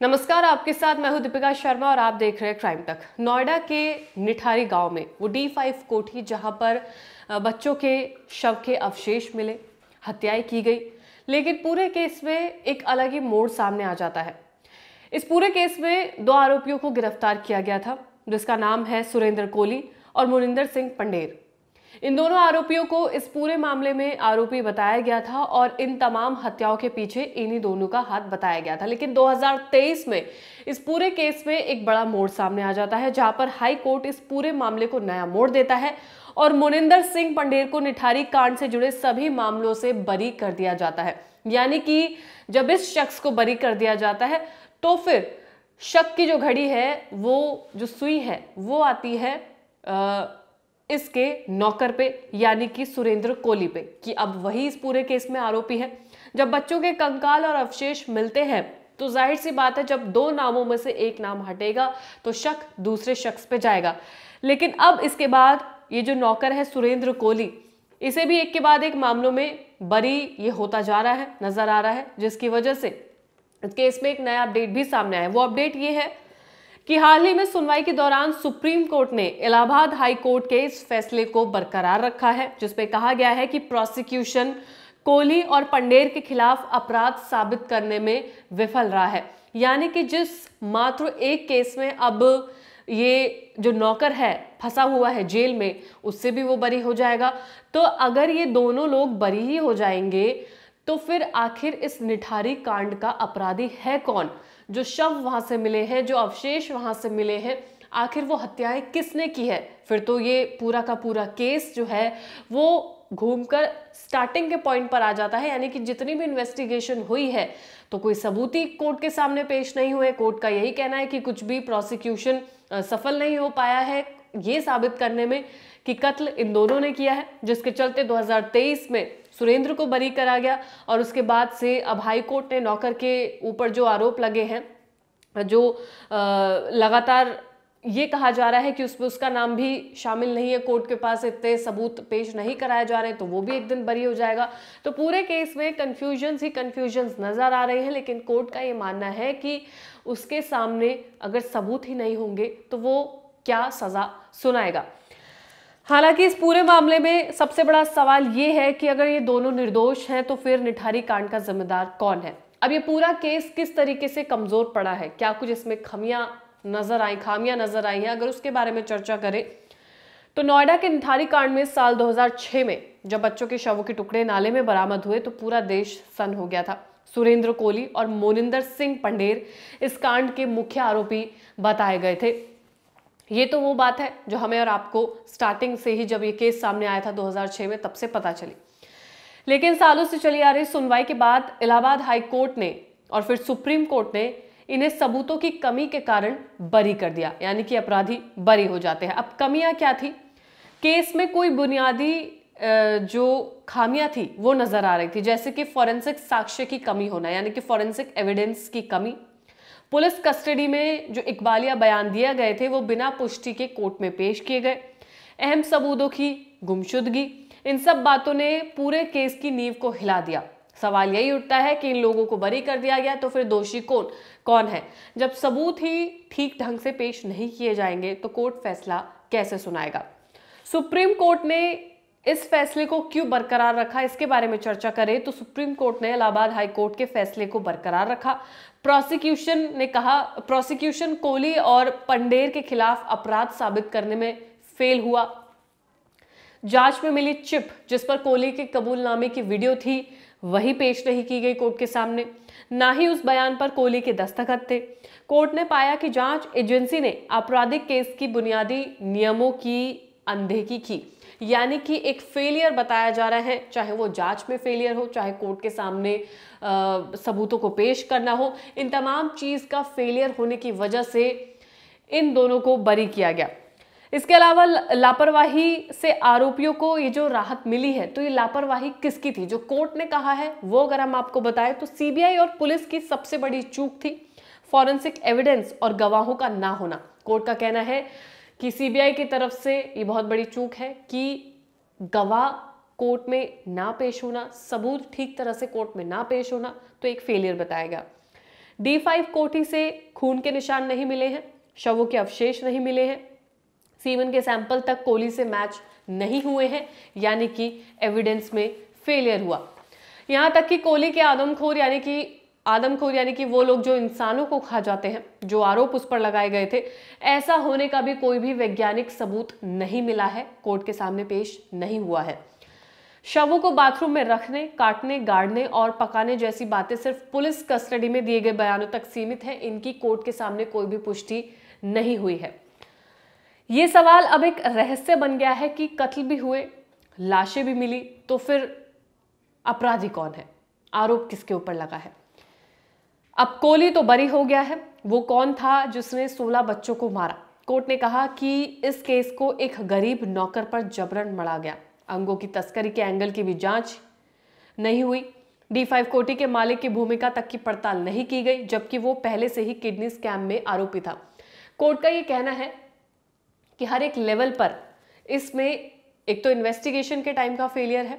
नमस्कार, आपके साथ मैं हूं दीपिका शर्मा और आप देख रहे हैं क्राइम तक। नोएडा के निठारी गांव में वो D5 कोठी जहां पर बच्चों के शव के अवशेष मिले, हत्याएं की गई, लेकिन पूरे केस में एक अलग ही मोड़ सामने आ जाता है। इस पूरे केस में दो आरोपियों को गिरफ्तार किया गया था, जिसका नाम है सुरेंद्र कोली और मोनिंदर सिंह पंडेर। इन दोनों आरोपियों को इस पूरे मामले में आरोपी बताया गया था और इन तमाम हत्याओं के पीछे इन्हीं दोनों का हाथ बताया गया था। लेकिन 2023 में इस पूरे केस में एक बड़ा मोड़ सामने आ जाता है, जहां पर हाई कोर्ट इस पूरे मामले को नया मोड़ देता है और मोनिंदर सिंह पंडेर को निठारी कांड से जुड़े सभी मामलों से बरी कर दिया जाता है। यानी कि जब इस शख्स को बरी कर दिया जाता है तो फिर शक की जो घड़ी है, वो जो सुई है, वो आती है इसके नौकर पे, यानी कि सुरेंद्र कोली पे, कि अब वही इस पूरे केस में आरोपी है। जब बच्चों के कंकाल और अवशेष मिलते हैं तो जाहिर सी बात है, जब दो नामों में से एक नाम हटेगा तो शक दूसरे शख्स पे जाएगा। लेकिन अब इसके बाद ये जो नौकर है सुरेंद्र कोली, इसे भी एक के बाद एक मामलों में बरी ये होता जा रहा है, नजर आ रहा है, जिसकी वजह से इस केस में एक नया अपडेट भी सामने आया है। वो अपडेट ये है कि हाल ही में सुनवाई के दौरान सुप्रीम कोर्ट ने इलाहाबाद हाई कोर्ट के इस फैसले को बरकरार रखा है, जिसपे कहा गया है कि प्रोसिक्यूशन कोली और पंडेर के खिलाफ अपराध साबित करने में विफल रहा है। यानी कि जिस मात्र एक केस में अब ये जो नौकर है फंसा हुआ है जेल में, उससे भी वो बरी हो जाएगा। तो अगर ये दोनों लोग बरी ही हो जाएंगे तो फिर आखिर इस निठारी कांड का अपराधी है कौन? जो शव वहां से मिले हैं, जो अवशेष वहां से मिले हैं, आखिर वो हत्याएं किसने की है? फिर तो ये पूरा का पूरा केस जो है वो घूमकर स्टार्टिंग के पॉइंट पर आ जाता है। यानी कि जितनी भी इन्वेस्टिगेशन हुई है तो कोई सबूत ही कोर्ट के सामने पेश नहीं हुए। कोर्ट का यही कहना है कि कुछ भी प्रोसिक्यूशन सफल नहीं हो पाया है ये साबित करने में कि कत्ल इन दोनों ने किया है, जिसके चलते 2023 में सुरेंद्र को बरी करा गया। और उसके बाद से अब हाई कोर्ट ने नौकर के ऊपर जो आरोप लगे हैं, जो लगातार ये कहा जा रहा है कि उसमें उसका नाम भी शामिल नहीं है, कोर्ट के पास इतने सबूत पेश नहीं कराए जा रहे हैं, तो वो भी एक दिन बरी हो जाएगा। तो पूरे केस में कंफ्यूजन्स ही कंफ्यूजन्स नजर आ रहे हैं। लेकिन कोर्ट का ये मानना है कि उसके सामने अगर सबूत ही नहीं होंगे तो वो क्या सजा सुनाएगा। हालांकि इस पूरे मामले में सबसे बड़ा सवाल ये है कि अगर ये दोनों निर्दोष हैं तो फिर निठारी कांड का जिम्मेदार कौन है? अब ये पूरा केस किस तरीके से कमजोर पड़ा है, क्या कुछ इसमें खामियां नजर आई हैं, अगर उसके बारे में चर्चा करें तो नोएडा के निठारी कांड में साल 2006 में जब बच्चों के शवों के टुकड़े नाले में बरामद हुए तो पूरा देश सन्न हो गया था। सुरेंद्र कोली और मोनिंदर सिंह पंडेर इस कांड के मुख्य आरोपी बताए गए थे। ये तो वो बात है जो हमें और आपको स्टार्टिंग से ही, जब ये केस सामने आया था 2006 में, तब से पता चली। लेकिन सालों से चली आ रही सुनवाई के बाद इलाहाबाद हाई कोर्ट ने और फिर सुप्रीम कोर्ट ने इन्हें सबूतों की कमी के कारण बरी कर दिया, यानी कि अपराधी बरी हो जाते हैं। अब कमियां क्या थी? केस में कोई बुनियादी जो खामियां थी वो नजर आ रही थी, जैसे कि फॉरेंसिक साक्ष्य की कमी होना, यानी कि फॉरेंसिक एविडेंस की कमी। पुलिस कस्टडी में जो इकबालिया बयान दिए गए थे वो बिना पुष्टि के कोर्ट में पेश किए गए। अहम सबूतों की गुमशुदगी, इन सब बातों ने पूरे केस की नींव को हिला दिया। सवाल यही उठता है कि इन लोगों को बरी कर दिया गया तो फिर दोषी कौन है? जब सबूत ही ठीक ढंग से पेश नहीं किए जाएंगे तो कोर्ट फैसला कैसे सुनाएगा? सुप्रीम कोर्ट ने इस फैसले को क्यों बरकरार रखा, इसके बारे में चर्चा करें तो सुप्रीम कोर्ट ने इलाहाबाद हाई कोर्ट के फैसले को बरकरार रखा। प्रोसिक्यूशन कोली और पंडेर के खिलाफ अपराध साबित करने में फेल हुआ। जांच में मिली चिप जिस पर कोली के कबूलनामे की वीडियो थी, वही पेश नहीं की गई कोर्ट के सामने। ना ही उस बयान पर कोली के दस्तखत थे। कोर्ट ने पाया कि जांच एजेंसी ने आपराधिक केस की बुनियादी नियमों की अनदेखी की, यानी कि एक फेलियर बताया जा रहा है, चाहे वो जांच में फेलियर हो, चाहे कोर्ट के सामने सबूतों को पेश करना हो। इन तमाम चीज का फेलियर होने की वजह से इन दोनों को बरी किया गया। इसके अलावा लापरवाही से आरोपियों को ये जो राहत मिली है, तो ये लापरवाही किसकी थी? जो कोर्ट ने कहा है वो अगर हम आपको बताएं तो सीबीआई और पुलिस की सबसे बड़ी चूक थी फॉरेंसिक एविडेंस और गवाहों का ना होना। कोर्ट का कहना है कि सीबीआई की तरफ से ये बहुत बड़ी चूक है कि गवाह कोर्ट में ना पेश होना, सबूत ठीक तरह से कोर्ट में ना पेश होना, तो एक फेलियर बताया गया। D5 कोठी से खून के निशान नहीं मिले हैं, शवों के अवशेष नहीं मिले हैं, सीमन के सैंपल तक कोली से मैच नहीं हुए हैं, यानी कि एविडेंस में फेलियर हुआ। यहां तक कि कोली के आदमखोर यानी कि वो लोग जो इंसानों को खा जाते हैं, जो आरोप उस पर लगाए गए थे, ऐसा होने का भी कोई भी वैज्ञानिक सबूत नहीं मिला है, कोर्ट के सामने पेश नहीं हुआ है। शवों को बाथरूम में रखने, काटने, गाड़ने और पकाने जैसी बातें सिर्फ पुलिस कस्टडी में दिए गए बयानों तक सीमित है, इनकी कोर्ट के सामने कोई भी पुष्टि नहीं हुई है। ये सवाल अब एक रहस्य बन गया है कि कत्ल भी हुए, लाशें भी मिली, तो फिर अपराधी कौन है, आरोप किसके ऊपर लगा है। अब कोली तो बरी हो गया है, वो कौन था जिसने 16 बच्चों को मारा। कोर्ट ने कहा कि इस केस को एक गरीब नौकर पर जबरन मढ़ा गया। अंगों की तस्करी के एंगल की भी जांच नहीं हुई। D5 कोठी के मालिक की भूमिका तक की पड़ताल नहीं की गई, जबकि वो पहले से ही किडनी स्कैम में आरोपी था। कोर्ट का ये कहना है कि हर एक लेवल पर इसमें एक तो इन्वेस्टिगेशन के टाइम का फेलियर है,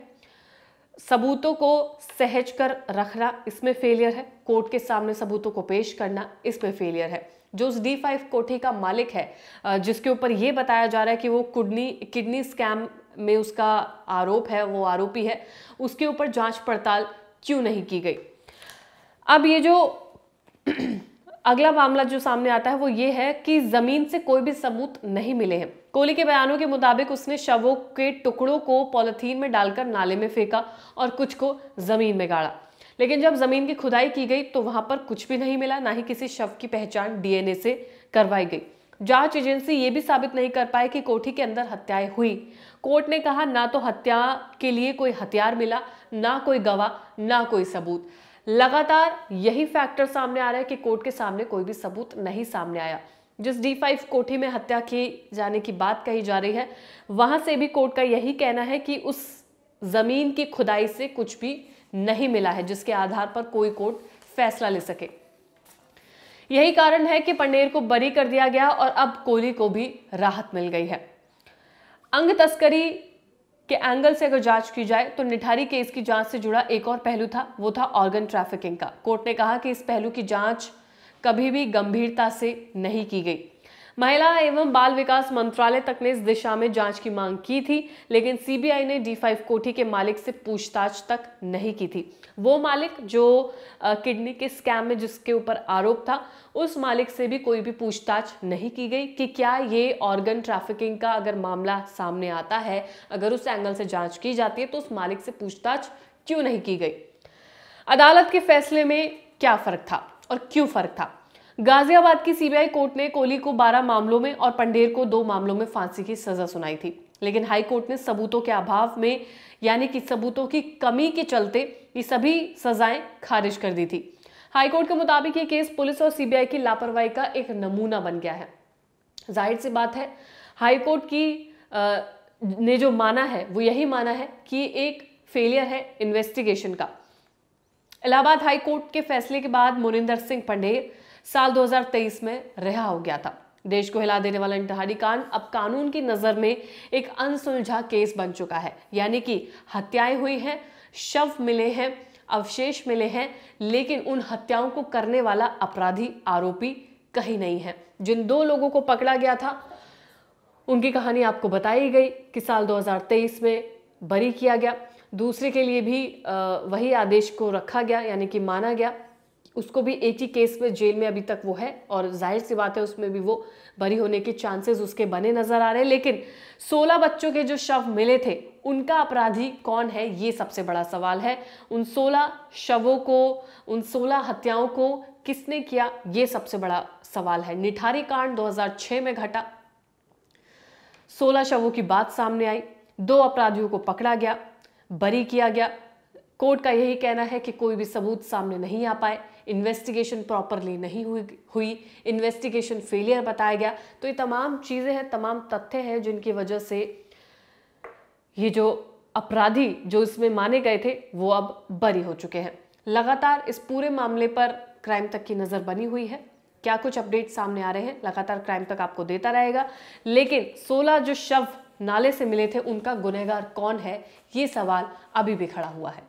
सबूतों को सहज कर रखना इसमें फेलियर है, कोर्ट के सामने सबूतों को पेश करना इसमें फेलियर है। जो उस D5 कोठी का मालिक है, जिसके ऊपर यह बताया जा रहा है कि वो किडनी स्कैम में उसका आरोप है, वो आरोपी है, उसके ऊपर जांच पड़ताल क्यों नहीं की गई। अब ये जो अगला मामला जो सामने आता है वो ये है कि जमीन से कोई भी सबूत नहीं मिले हैं। कोली के बयानों के मुताबिक उसने शवों के टुकड़ों को पॉलिथीन में डालकर नाले में फेंका और कुछ को जमीन में गाड़ा, लेकिन जब जमीन की खुदाई की गई तो वहां पर कुछ भी नहीं मिला, ना ही किसी शव की पहचान DNA से करवाई गई। जांच एजेंसी ये भी साबित नहीं कर पाए कि कोठी के अंदर हत्याएं हुई। कोर्ट ने कहा ना तो हत्या के लिए कोई हथियार मिला, ना कोई गवाह, ना कोई सबूत। लगातार यही फैक्टर सामने आ रहा है कि कोर्ट के सामने कोई भी सबूत नहीं सामने आया। जिस D5 कोठी में हत्या की जाने की बात कही जा रही है, वहां से भी कोर्ट का यही कहना है कि उस जमीन की खुदाई से कुछ भी नहीं मिला है जिसके आधार पर कोई कोर्ट फैसला ले सके। यही कारण है कि पंडेर को बरी कर दिया गया और अब कोली को भी राहत मिल गई है। अंग तस्करी के एंगल से अगर जांच की जाए तो निठारी केस की जांच से जुड़ा एक और पहलू था, वो था ऑर्गन ट्रैफिकिंग का। कोर्ट ने कहा कि इस पहलू की जांच कभी भी गंभीरता से नहीं की गई। महिला एवं बाल विकास मंत्रालय तक ने इस दिशा में जांच की मांग की थी, लेकिन CBI ने D5 कोठी के मालिक से पूछताछ तक नहीं की थी। वो मालिक जो किडनी के स्कैम में जिसके ऊपर आरोप था, उस मालिक से भी कोई भी पूछताछ नहीं की गई कि क्या ये ऑर्गन ट्रैफिकिंग का अगर मामला सामने आता है, अगर उस एंगल से जांच की जाती है तो उस मालिक से पूछताछ क्यों नहीं की गई। अदालत के फैसले में क्या फर्क था और क्यों फर्क था। गाजियाबाद की CBI कोर्ट ने कोली को 12 मामलों में और पंडेर को 2 मामलों में फांसी की सजा सुनाई थी, लेकिन हाई कोर्ट ने सबूतों के अभाव में, यानी कि सबूतों की कमी के चलते, ये सभी सजाएं खारिज कर दी थी। हाई कोर्ट के मुताबिक ये केस पुलिस और CBI की लापरवाही का एक नमूना बन गया है। जाहिर सी बात है, हाई कोर्ट की ने जो माना है वो यही माना है कि एक फेलियर है इन्वेस्टिगेशन का। इलाहाबाद हाई कोर्ट के फैसले के बाद मोनिंदर सिंह पंडेर साल 2023 में रिहा हो गया था। देश को हिला देने वाला निठारी कांड अब कानून की नजर में एक अनसुलझा केस बन चुका है, यानी कि हत्याएं हुई हैं, शव मिले हैं, अवशेष मिले हैं, लेकिन उन हत्याओं को करने वाला अपराधी, आरोपी कहीं नहीं है। जिन 2 लोगों को पकड़ा गया था उनकी कहानी आपको बताई गई कि साल 2023 में बरी किया गया। दूसरे के लिए भी वही आदेश को रखा गया, यानी कि माना गया। उसको भी एक ही केस में जेल में अभी तक वो है और जाहिर सी बात है उसमें भी वो बरी होने के चांसेस उसके बने नजर आ रहे हैं। लेकिन 16 बच्चों के जो शव मिले थे उनका अपराधी कौन है, ये सबसे बड़ा सवाल है। उन 16 शवों को, उन 16 हत्याओं को किसने किया, ये सबसे बड़ा सवाल है। निठारी कांड 2006 में घटा, 16 शवों की बात सामने आई, 2 अपराधियों को पकड़ा गया, बरी किया गया। कोर्ट का यही कहना है कि कोई भी सबूत सामने नहीं आ पाए, इन्वेस्टिगेशन प्रॉपरली नहीं हुई, इन्वेस्टिगेशन फेलियर बताया गया। तो ये तमाम चीजें हैं, तमाम तथ्य हैं जिनकी वजह से ये जो अपराधी जो इसमें माने गए थे वो अब बरी हो चुके हैं। लगातार इस पूरे मामले पर क्राइम तक की नजर बनी हुई है। क्या कुछ अपडेट सामने आ रहे हैं, लगातार क्राइम तक आपको देता रहेगा। लेकिन 16 जो शव नाले से मिले थे उनका गुनहगार कौन है, ये सवाल अभी भी खड़ा हुआ है।